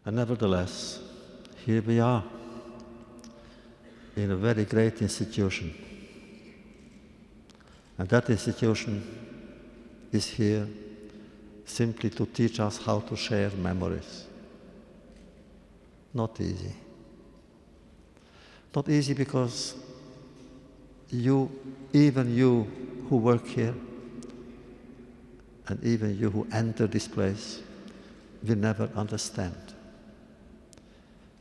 And nevertheless, here we are, in a very great institution. And that institution is here simply to teach us how to share memories. Not easy. Not easy because even you who work here, and even you who enter this place, will never understand.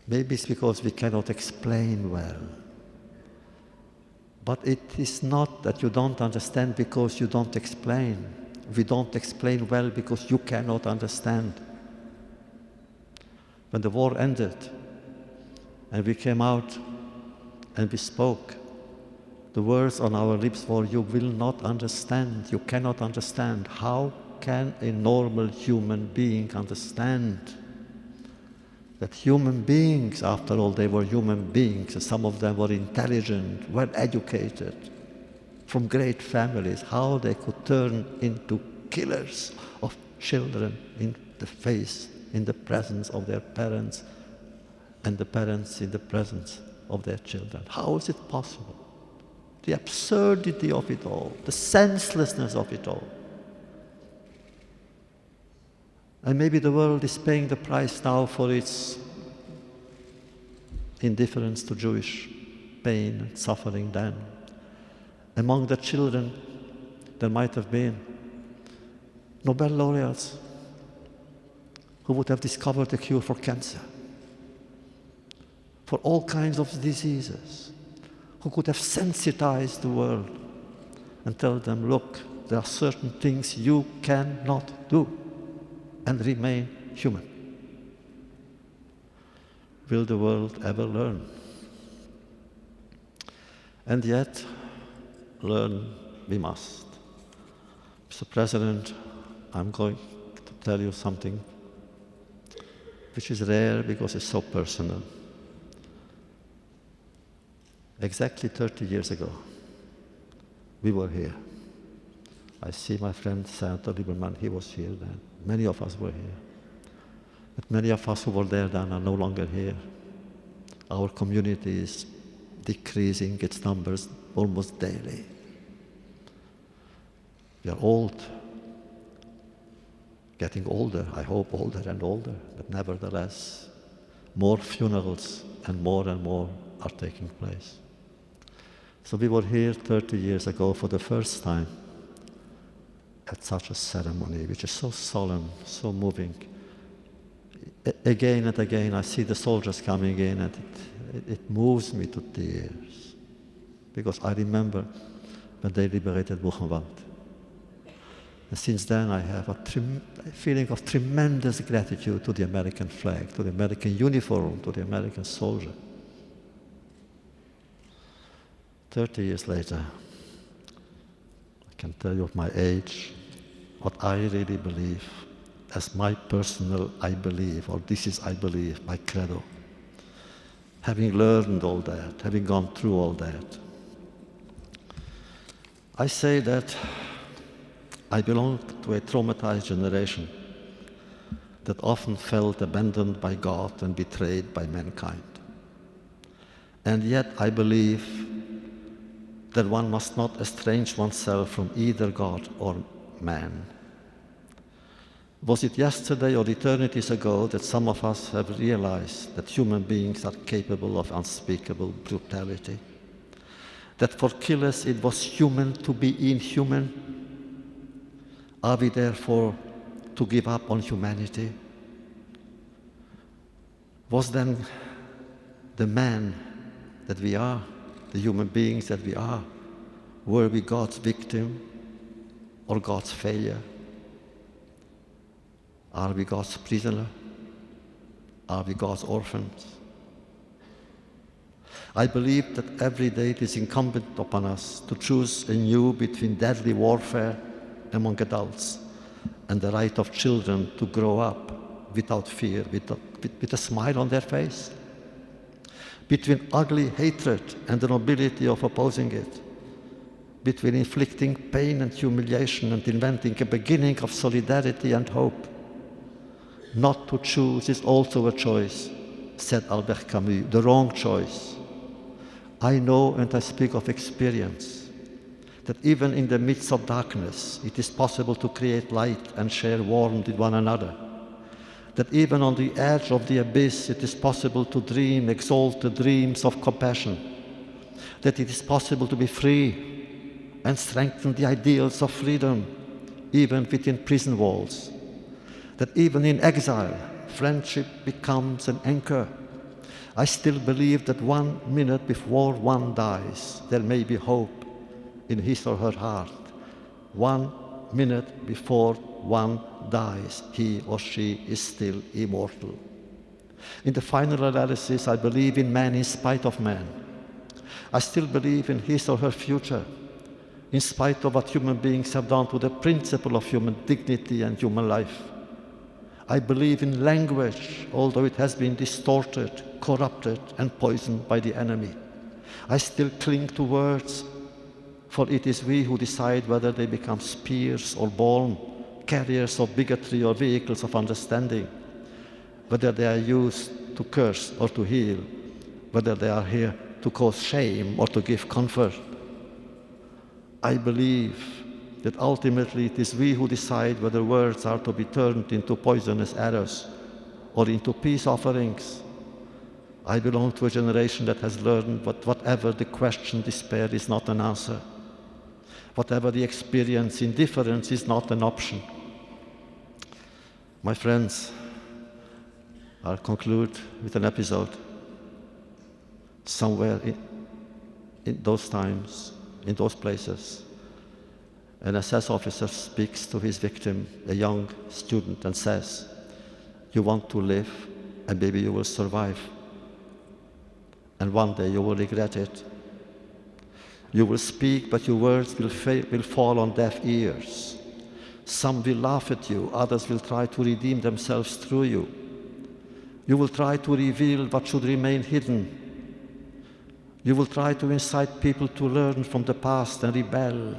Maybe it's because we cannot explain well. But it is not that you don't understand because you don't explain. We don't explain well because you cannot understand. When the war ended and we came out and we spoke, the words on our lips were, "You will not understand, you cannot understand." How can a normal human being understand that human beings, after all, they were human beings, and some of them were intelligent, well educated, from great families, how they could turn into killers of children in the face, in the presence of their parents, and the parents in the presence of their children. How is it possible? The absurdity of it all, the senselessness of it all. And maybe the world is paying the price now for its indifference to Jewish pain and suffering then. Among the children, there might have been Nobel laureates who would have discovered a cure for cancer, for all kinds of diseases, who could have sensitized the world and tell them, look, there are certain things you cannot do and remain human. Will the world ever learn? And yet, learn we must. Mr. President, I'm going to tell you something which is rare because it's so personal. Exactly 30 years ago, we were here. I see my friend Senator Lieberman, he was here then. Many of us were here. But many of us who were there then are no longer here. Our community is decreasing its numbers almost daily. We are old, getting older, I hope older and older, but nevertheless, more funerals and more are taking place. So we were here 30 years ago for the first time at such a ceremony, which is so solemn, so moving. Again and again, I see the soldiers coming in, and it moves me to tears. Because I remember when they liberated Buchenwald. And since then, I have a feeling of tremendous gratitude to the American flag, to the American uniform, to the American soldier. 30 years later, I can tell you of my age, what I really believe, as my personal I believe, or this is I believe, my credo. Having learned all that, having gone through all that, I say that I belong to a traumatized generation that often felt abandoned by God and betrayed by mankind. And yet I believe that one must not estrange oneself from either God or man. Was it yesterday or eternities ago that some of us have realized that human beings are capable of unspeakable brutality? That for killers it was human to be inhuman? Are we therefore to give up on humanity? Was then the man that we are, the human beings that we are, were we God's victim or God's failure? Are we God's prisoner? Are we God's orphans? I believe that every day it is incumbent upon us to choose anew between deadly warfare among adults and the right of children to grow up without fear, with a smile on their face. Between ugly hatred and the nobility of opposing it. Between inflicting pain and humiliation and inventing a beginning of solidarity and hope. Not to choose is also a choice, said Albert Camus, the wrong choice. I know, and I speak of experience, that even in the midst of darkness, it is possible to create light and share warmth with one another. That even on the edge of the abyss, it is possible to dream exalted dreams of compassion. That it is possible to be free and strengthen the ideals of freedom, even within prison walls. That even in exile, friendship becomes an anchor. I still believe that 1 minute before one dies, there may be hope in his or her heart. 1 minute before one dies, he or she is still immortal. In the final analysis, I believe in man in spite of man. I still believe in his or her future, in spite of what human beings have done to the principle of human dignity and human life. I believe in language, although it has been distorted, corrupted, and poisoned by the enemy. I still cling to words, for it is we who decide whether they become spears or balm, carriers of bigotry or vehicles of understanding, whether they are used to curse or to heal, whether they are here to cause shame or to give comfort. I believe that ultimately it is we who decide whether words are to be turned into poisonous arrows or into peace offerings. I belong to a generation that has learned that whatever the question, despair is not an answer. Whatever the experience, indifference is not an option. My friends, I'll conclude with an episode. Somewhere in those times, in those places, an SS officer speaks to his victim, a young student, and says, "You want to live, and maybe you will survive. And one day you will regret it. You will speak, but your words will fall on deaf ears. Some will laugh at you, others will try to redeem themselves through you. You will try to reveal what should remain hidden. You will try to incite people to learn from the past and rebel,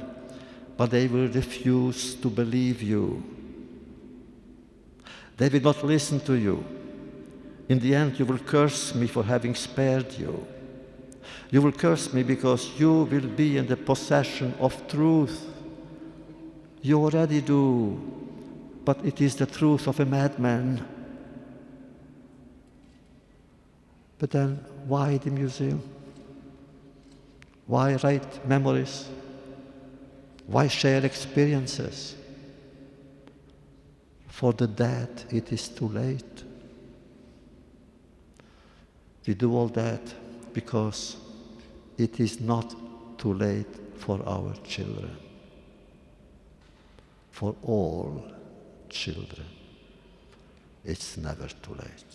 but they will refuse to believe you. They will not listen to you. In the end, you will curse me for having spared you. You will curse me because you will be in the possession of truth. You already do, but it is the truth of a madman." But then, why the museum? Why write memories? Why share experiences? For the dead, it is too late. We do all that because it is not too late for our children. For all children, it's never too late.